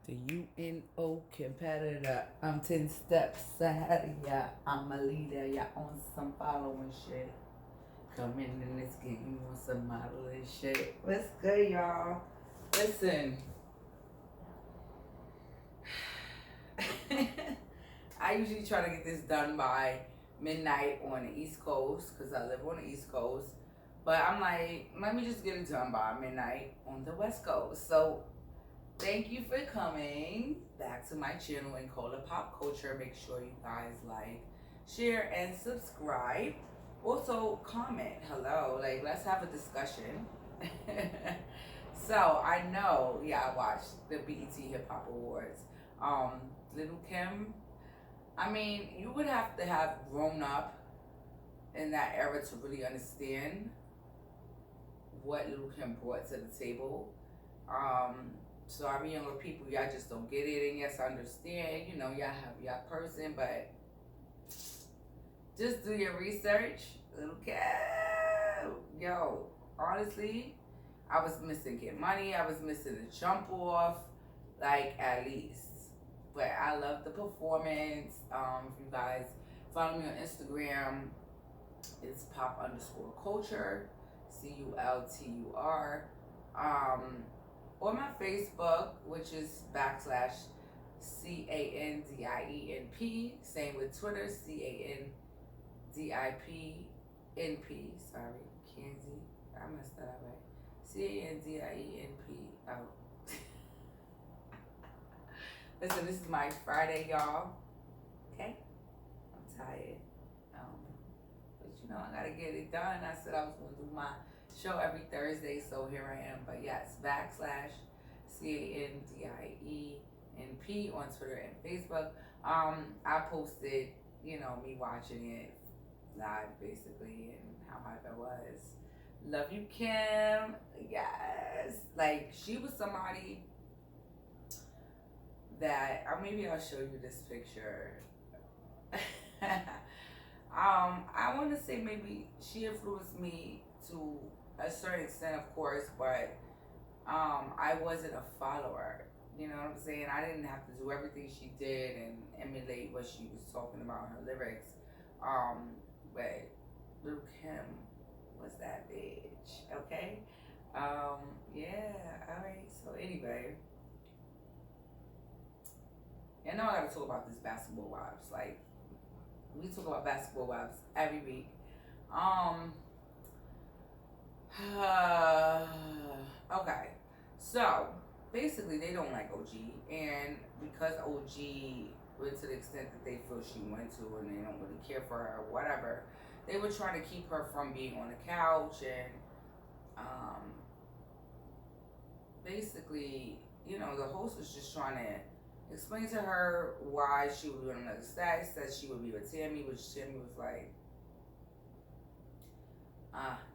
The UNO competitor. I'm 10 steps ahead of ya. I'm a leader. Ya on some following shit. Coming in this game on some modeling shit. What's good, y'all? Listen. I usually try to get this done by midnight on the East Coast because I live on the East Coast. But I'm like, let me just get it done by midnight on the West Coast. So thank you for coming back to my channel and Cola Pop Culture. Make sure you guys like, share, and subscribe. Also, comment. Hello. Like, let's have a discussion. So, I know, yeah, I watched the BET Hip Hop Awards. Um, Little Kim, I mean, you would have to have grown up in that era to really understand what Little Kim brought to the table. So I mean, younger people, y'all just don't get it. And yes, I understand. You know, y'all have y'all person, but just do your research. Okay, yo, honestly, I was missing Get Money. I was missing the jump off, like at least. But I love the performance. If you guys follow me on Instagram, it's pop_culture, CULTUR. Or my Facebook, which is /CANDIENP. Same with Twitter, CANDIPNP. Sorry, Candy. I messed that up, right? CANDIENP. Oh. Listen, this is my Friday, y'all. Okay? I'm tired. But you know, I gotta get it done. I said I was gonna do my show every Thursday, so here I am. But yes, /CANDIENP on Twitter and Facebook. I posted, you know, me watching it live basically and how hype I was. Love you, Kim. Yes. Like she was somebody that maybe I'll show you this picture. I want to say maybe she influenced me to a certain extent, of course, but I wasn't a follower. You know what I'm saying? I didn't have to do everything she did and emulate what she was talking about in her lyrics. But Lil Kim was that bitch. Okay. Yeah. All right. So anyway, and now I gotta talk about this Basketball Wives. Like we talk about Basketball Wives every week. Um, okay. So basically, they don't like OG, and because OG went to the extent that they feel she went to, and they don't really care for her, or whatever, they were trying to keep her from being on the couch, and um, basically, you know, the host was just trying to explain to her why she would be on another status, that she would be with Tammy, which Tammy was like,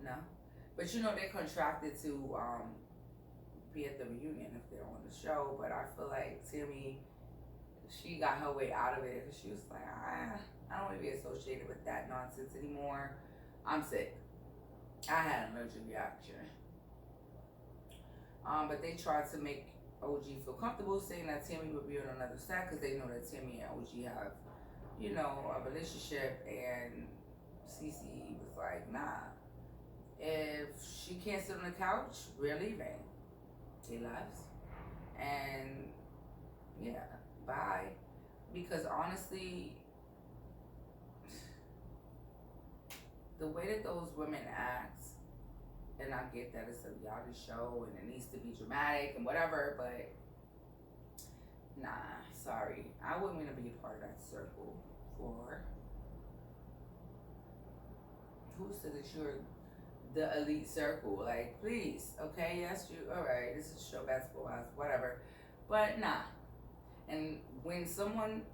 no. But you know, they contracted to be at the reunion if they're on the show. But I feel like Tammy, she got her way out of it because she was like, I don't want to be associated with that nonsense anymore. I'm sick. I had an allergic reaction. But they tried to make OG feel comfortable, saying that Tammy would be on another set because they know that Tammy and OG have, you know, a relationship. And Cece was like, nah. If she can't sit on the couch, we're leaving. He left. And yeah, bye. Because honestly, the way that those women act, and I get that it's a reality show and it needs to be dramatic and whatever, but nah, sorry. I wouldn't want to be a part of that circle for who said that you're the elite circle. Like, please, okay, yes, you, all right, this is show basketball, whatever. But nah. And when someone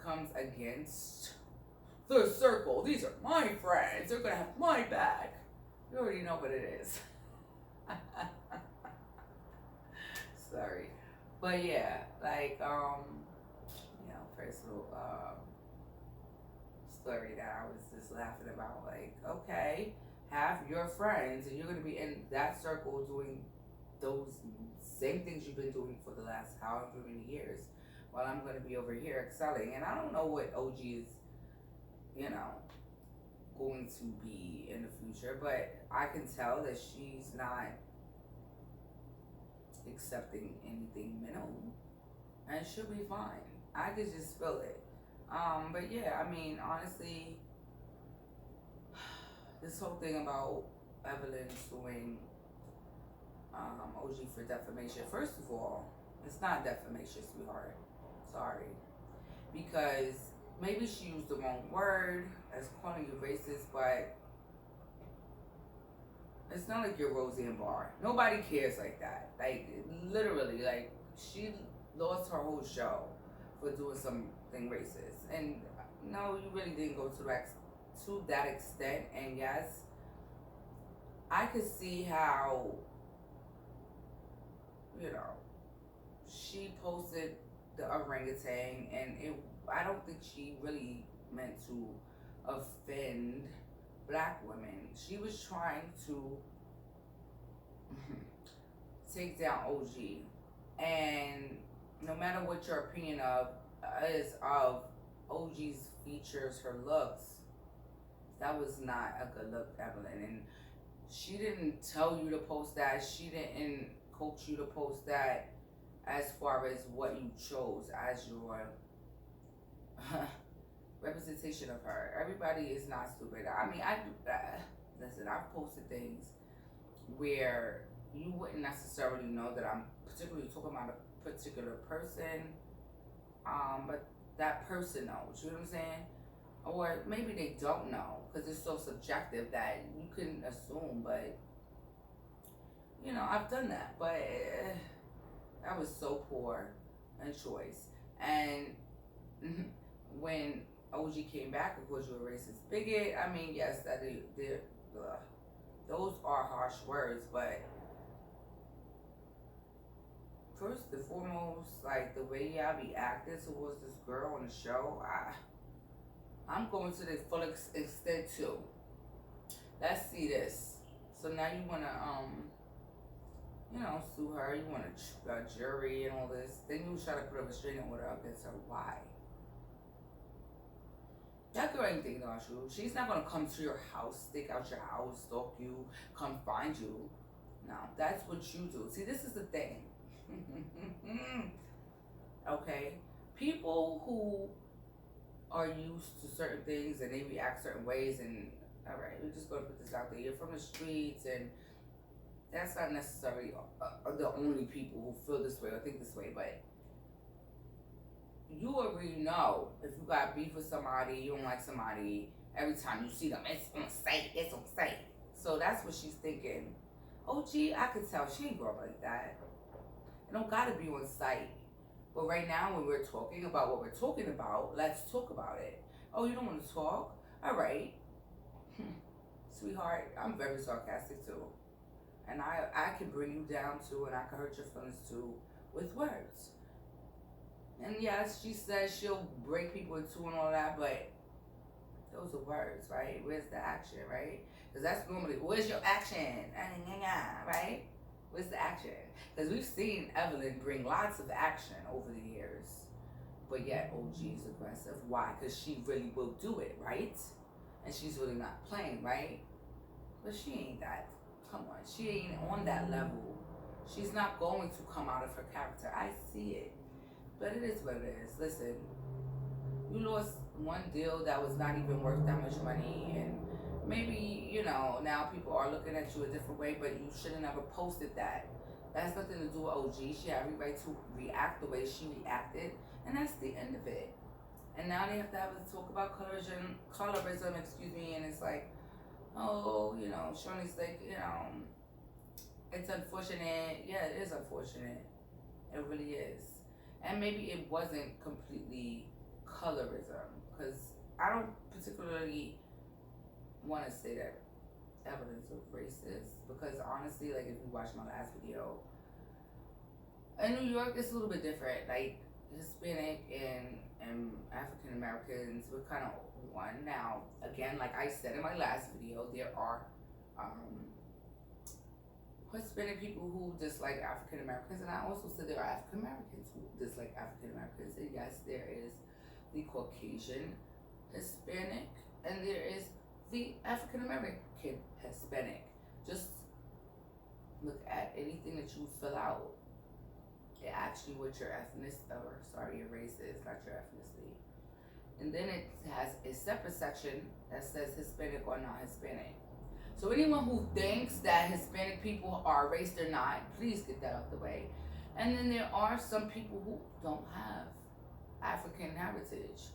comes against the circle, these are my friends, they're gonna have my back. You already know what it is. Sorry. But yeah, like, you know, personal story that I was just laughing about. Like, okay, have your friends, and you're gonna be in that circle doing those same things you've been doing for the last however many years, while I'm going to be over here excelling. And I don't know what OG is, you know, going to be in the future, but I can tell that she's not accepting anything minimal, and she'll be fine. I could just feel it. But yeah, I mean, honestly, this whole thing about Evelyn suing OG for defamation. First of all, it's not defamation, sweetheart. Sorry, because maybe she used the wrong word as calling you racist, but it's not like you're Roseanne Barr. Nobody cares like that. Like, literally, like, she lost her whole show for doing something racist. And no, you really didn't go to that extent. And yes, I could see how, you know, she posted the orangutan, and I don't think she really meant to offend black women. She was trying to take down OG, and no matter what your opinion is of OG's features, her looks, that was not a good look, Evelyn. And she didn't tell you to post that. She didn't coach you to post that as far as what you chose as your representation of her. Everybody is not stupid. I mean, listen, I've posted things where you wouldn't necessarily know that I'm particularly talking about a particular person, but that person knows, you know what I'm saying? Or maybe they don't know, because it's so subjective that you couldn't assume, but, you know, I've done that, but that was so poor a choice. And when OG came back, of course, you're a racist bigot. I mean, yes, those are harsh words, but first and foremost, like, the way y'all be acting towards this girl on the show, I'm going to the full extent too. Let's see this. So now you wanna you know, sue her. You want a jury and all this. Then you try to put a restraining order against her. Why? That girl ain't thinking about you. She's not gonna come to your house, stick out your house, stalk you, come find you. No, that's what you do. See, this is the thing. Okay? People who are used to certain things and they react certain ways, and alright, we're just gonna put this out there. You're from the streets, and that's not necessarily the only people who feel this way or think this way, but you already know if you got beef with somebody, you don't like somebody, every time you see them, it's on sight, it's on sight. So that's what she's thinking. Oh, gee, I could tell she ain't grow up like that. It don't gotta be on sight. But right now, when we're talking about what we're talking about, let's talk about it. Oh, you don't want to talk? All right. Sweetheart, I'm very sarcastic too. And I can bring you down too, and I can hurt your feelings too with words. And yes, she says she'll break people in two and all that, but those are words, right? Where's the action, right? Because that's normally, where's your action? Right? Where's the action? Because we've seen Evelyn bring lots of action over the years, but yet OG is aggressive. Why? Because she really will do it, right? And she's really not playing, right? But she ain't that. Come on, she ain't on that level. She's not going to come out of her character. I see it. But it is what it is. Listen, you lost one deal that was not even worth that much money, and maybe, you know, now people are looking at you a different way, but you should have never posted that. That has nothing to do with OG. She had every right to react the way she reacted, and that's the end of it. And now they have to have a talk about colorism, and it's like, oh, you know, Shawnee's like, you know, it's unfortunate. Yeah, it is unfortunate. It really is. And maybe it wasn't completely colorism, because I don't particularly want to say that Evelyn's a racist, because honestly, like, if you watch my last video, in New York it's a little bit different. Like, Hispanic and African Americans, we're kind of one. Now, again, like I said in my last video, there are Hispanic people who dislike African Americans, and I also said there are African Americans who dislike African Americans. And yes, there is the Caucasian Hispanic, and there is the African American Hispanic. Just look at anything that you fill out. It asks you what your your race is, not your ethnicity. And then it has a separate section that says Hispanic or not Hispanic. So anyone who thinks that Hispanic people are a race they're not, please get that out the way. And then there are some people who don't have African heritage.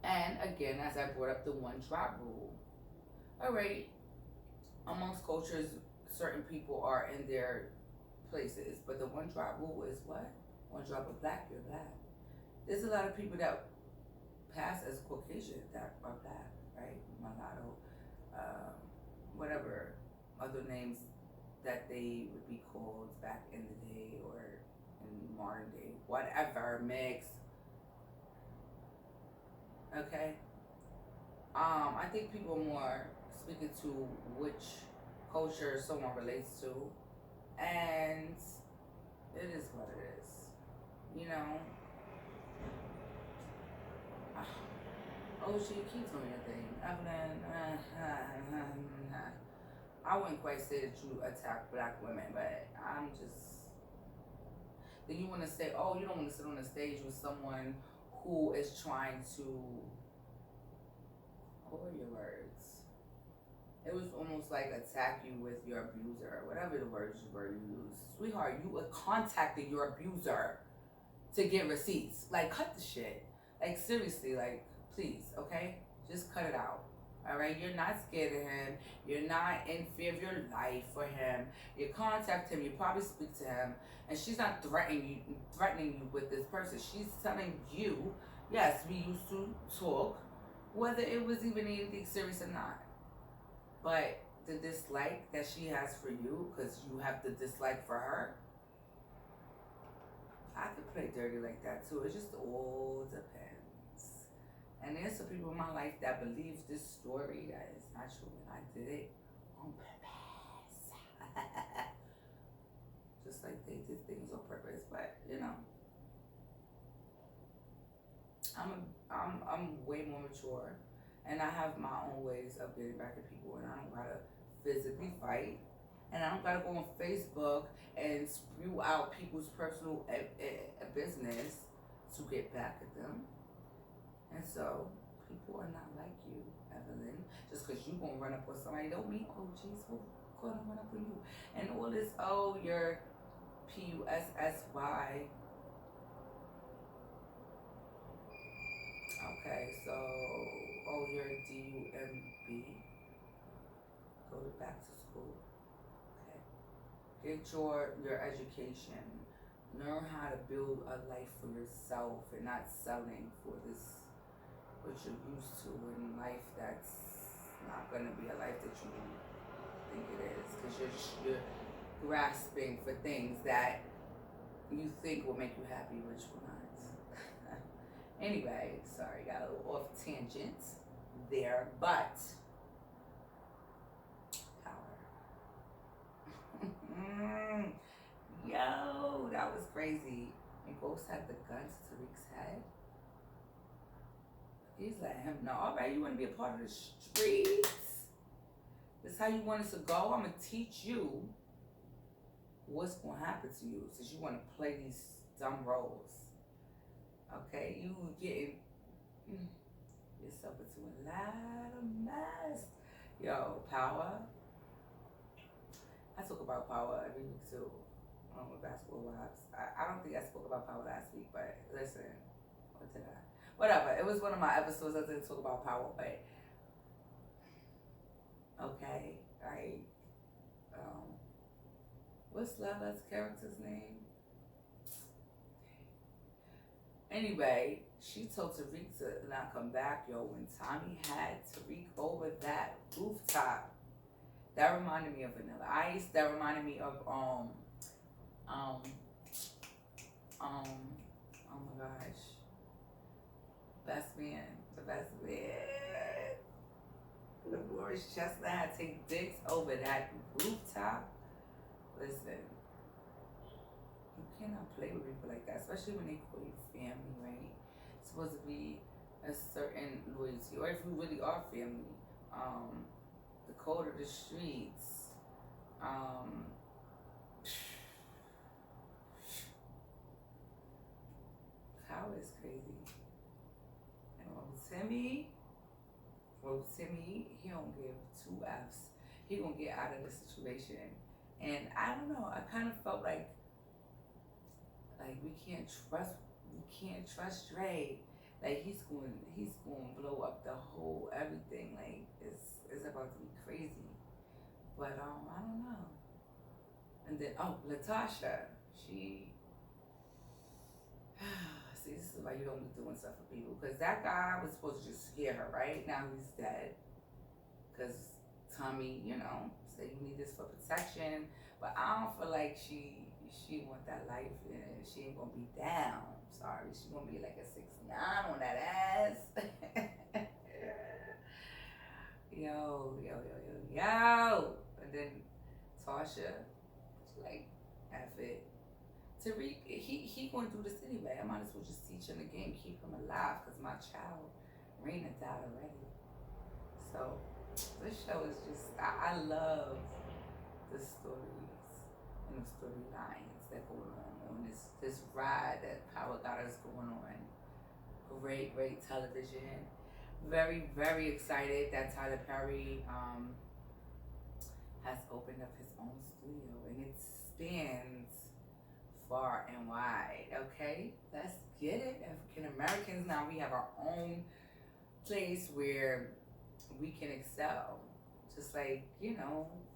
And again, as I brought up the one drop rule. All right, amongst cultures, certain people are in their places, but the one drop rule is what? One drop of black, you're black. There's a lot of people that pass as Caucasian that are black, right? Mulatto, whatever other names that they would be called back in the day or in modern day, whatever, mix. Okay? I think people are more speaking to which culture someone relates to, and it is what it is, you know. Oh, she keeps on your thing. I wouldn't quite say that you attack black women, but I'm just. Then you want to say, oh, you don't want to sit on the stage with someone who is trying to. What were your words? It was almost like attack you with your abuser, whatever the words were you used. Sweetheart, you contacted your abuser to get receipts. Like, cut the shit. Like, seriously, like, please, okay? Just cut it out. All right? You're not scared of him. You're not in fear of your life for him. You contact him. You probably speak to him. And she's not threatening you with this person. She's telling you, yes, we used to talk, whether it was even anything serious or not. But the dislike that she has for you, because you have the dislike for her, I could play dirty like that too. It just all depends. And there's some people in my life that believe this story that is not true, and I did it on purpose. Just like they did things on purpose, but you know, I'm way more mature, and I have my own ways of getting back at people, and I don't gotta physically fight, and I don't gotta go on Facebook and spew out people's personal business to get back at them. And so, people are not like you, Evelyn. Just because you gonna run up on somebody don't mean, oh, jeez, who gonna run up on you? And all this, oh, you're PUSSY. Okay, so, oh, you're DUMB. Go to back to school. Okay. Get your education. Learn how to build a life for yourself and not selling for this what you're used to in life that's not going to be a life that you think it is, because you're grasping for things that you think will make you happy, which will not. Anyway, sorry, got a little off tangent there, but power. Yo, that was crazy. And Ghost had the gun to Tariq's head. He's letting him know, all right, you want to be a part of the streets? This is how you want us to go? I'm going to teach you what's going to happen to you since you want to play these dumb roles. Okay? You getting yourself into a lot of mess. Yo, power. I talk about power every week too. With Basketball Wives. I don't think I spoke about power last week, but listen, what did I? Whatever. It was one of my episodes. I didn't talk about power, but okay, right. What's Lala's character's name? Anyway, she told Tariq to not come back, yo. When Tommy had Tariq over that rooftop, that reminded me of Vanilla Ice. That reminded me of oh my gosh, Best Man, the Best Man. Glorious Chestnut had to take dicks over that rooftop Listen, you cannot play with people like that, especially when they call you family, right? It's supposed to be a certain loyalty, or if you really are family. The code of the streets. Um, How is crazy. And Timmy, he don't give two F's. He gonna get out of the situation. And I don't know. I kind of felt like we can't trust Dre. Like he's going to blow up the whole everything. Like it's about to be crazy. But I don't know. And then Latasha, she see, this is why you don't be doing stuff for people, because that guy was supposed to just scare her. Right now he's dead because Tommy, said you need this for protection. But I don't feel like she want that life, and she ain't gonna be down. Sorry, she gonna be like a 6'9" on that ass. yo, yo, yo, yo, yo. And then Tasha, she like, F it. Tariq, he going to do this anyway. I might as well just teach him the game, keep him alive, because my child, Raina, died already. So, this show is just, I love the stories and the storylines that go on this ride that Power got us going on. Great, great television. Very, very excited that Tyler Perry has opened up his own studio, and it spans far and wide. Okay, let's get it. African Americans, now we have our own place where we can excel, just like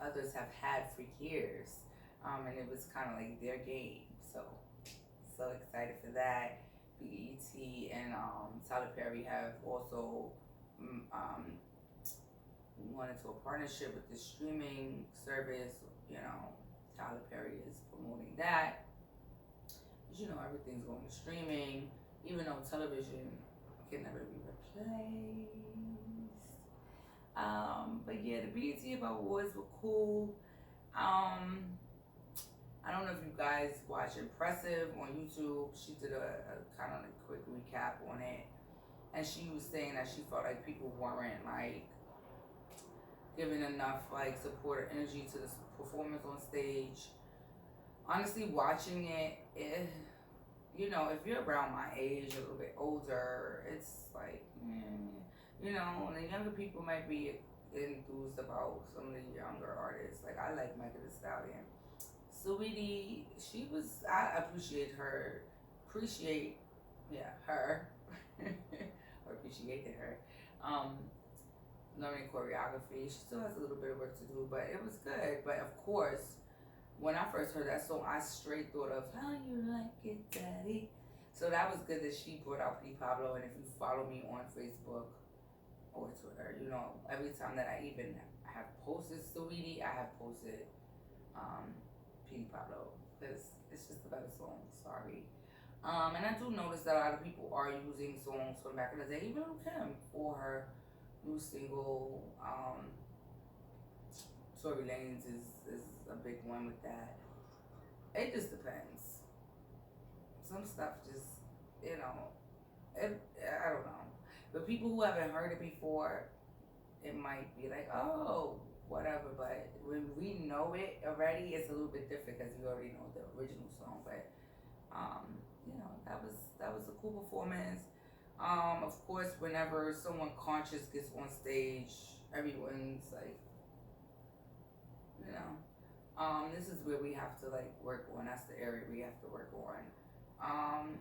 others have had for years, and it was kind of like their game. So excited for that. BET and Tyler Perry have also went into a partnership with the streaming service. Tyler Perry is promoting that. Everything's going to streaming, even though television can never be replaced. But yeah, the BET Awards were cool. I don't know if you guys watch Impressive on YouTube. She did a kind of a quick recap on it, and she was saying that she felt like people weren't like giving enough like support or energy to this performance on stage. Honestly, watching it, if you're around my age, a little bit older, it's like, the younger people might be enthused about some of the younger artists. Like, I like Megan Thee Stallion. Saweetie, I appreciated her, or appreciated her, learning choreography. She still has a little bit of work to do, but it was good. But of course, when I first heard that song, I straight thought of How You Like It, Daddy. So that was good that she brought out Petey Pablo. And if you follow me on Facebook or Twitter, every time that I even have posted Saweetie, I have posted Petey Pablo, because it's just a better song. Sorry. And I do notice that a lot of people are using songs from back in the day, even Lil' Kim, for her new single. Tory Lanez is a big one with that. It just depends. Some stuff just, I don't know. But people who haven't heard it before, it might be like, oh, whatever. But when we know it already, it's a little bit different because you already know the original song. But that was a cool performance. Of course, whenever someone conscious gets on stage, everyone's like, this is where we have to like work on. That's the area we have to work on.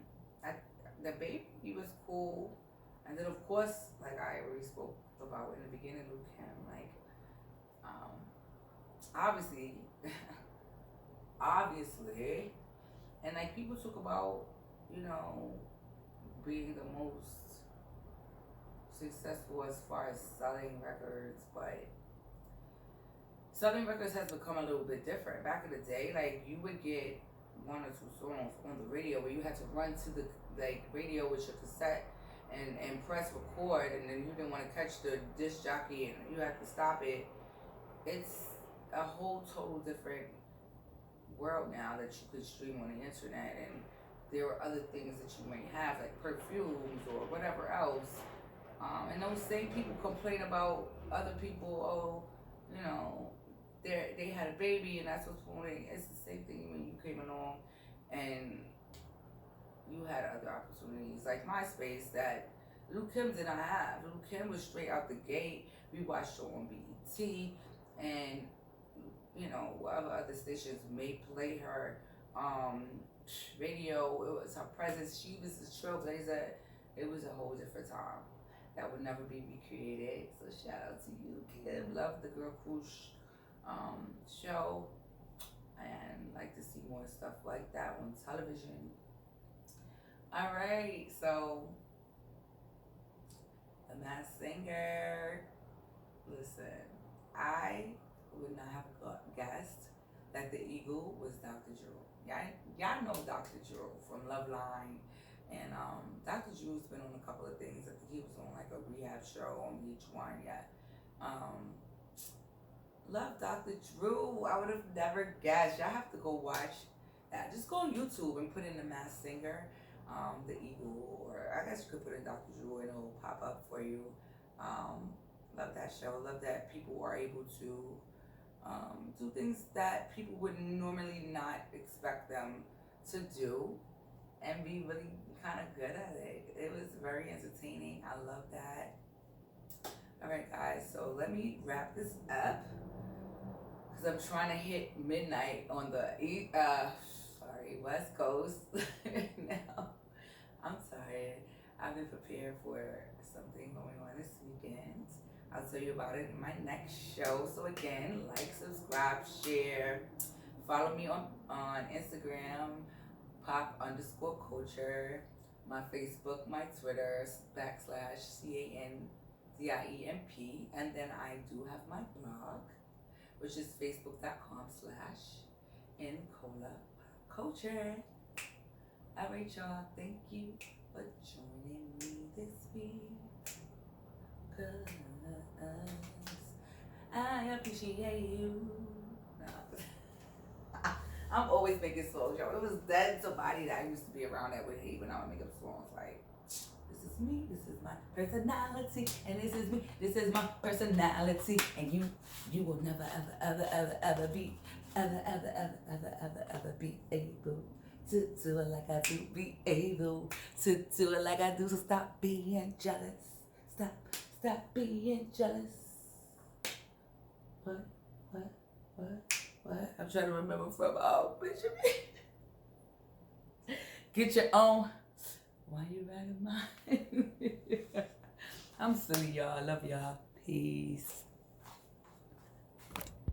The baby was cool, and then of course, like I already spoke about in the beginning, Lil' Kim, like, obviously, and like people talk about, being the most successful as far as selling records, but selling records has become a little bit different. Back in the day, like you would get one or two songs on the radio where you had to run to the radio with your cassette and press record, and then you didn't want to catch the disc jockey and you had to stop it. It's a whole total different world now that you could stream on the internet, and there are other things that you may have, like perfumes or whatever else. And those same people complain about other people. Oh, you know, they had a baby and that's what's going. It's the same thing when you came along, and you had other opportunities like MySpace that Lil Kim did not have. Lil Kim was straight out the gate. We watched her on BET, and you know, other stations may play her video. It was her presence. She was a trailblazer. It was a whole different time that would never be recreated. So shout out to you, Kim. Love the Girl Cruise show, and like to see more stuff like that on television. All right, so The Masked Singer. Listen, I would not have guessed that the Eagle was Dr. Drew. Y'all know Dr. Drew from Loveline, and Dr. Drew's been on a couple of things. I think he was on like a rehab show on VH1. Yeah, love Dr. Drew. I would have never guessed. Y'all have to go watch that. Just go on YouTube and put in The Masked Singer, the Eagle, or I guess you could put in Dr. Drew and it'll pop up for you. Love that show. Love that people are able to do things that people would normally not expect them to do and be really kind of good at it. It was very entertaining. I love that. All right, guys, so let me wrap this up because I'm trying to hit midnight on the West Coast. Now, I'm tired. I've been prepared for something going on this weekend. I'll tell you about it in my next show. So again, like, subscribe, share. Follow me on Instagram, pop_culture. My Facebook, my Twitter, /CANDIEMP. And then I do have my blog, which is facebook.com/InColaCulture. All right, y'all. Thank you for joining me this week. 'Cause I appreciate you. No. I'm always making songs, y'all. It was that somebody that I used to be around that would hate when I would make up songs like, this is me, this is my personality, and this is me, this is my personality, and you will never ever be ever be able to do it like I do, be able to do it like I do. So stop being jealous. Stop being jealous. What? I'm trying to remember from Benjamin. Get your own. Why you writing mine? I'm silly, y'all. I love y'all. Peace.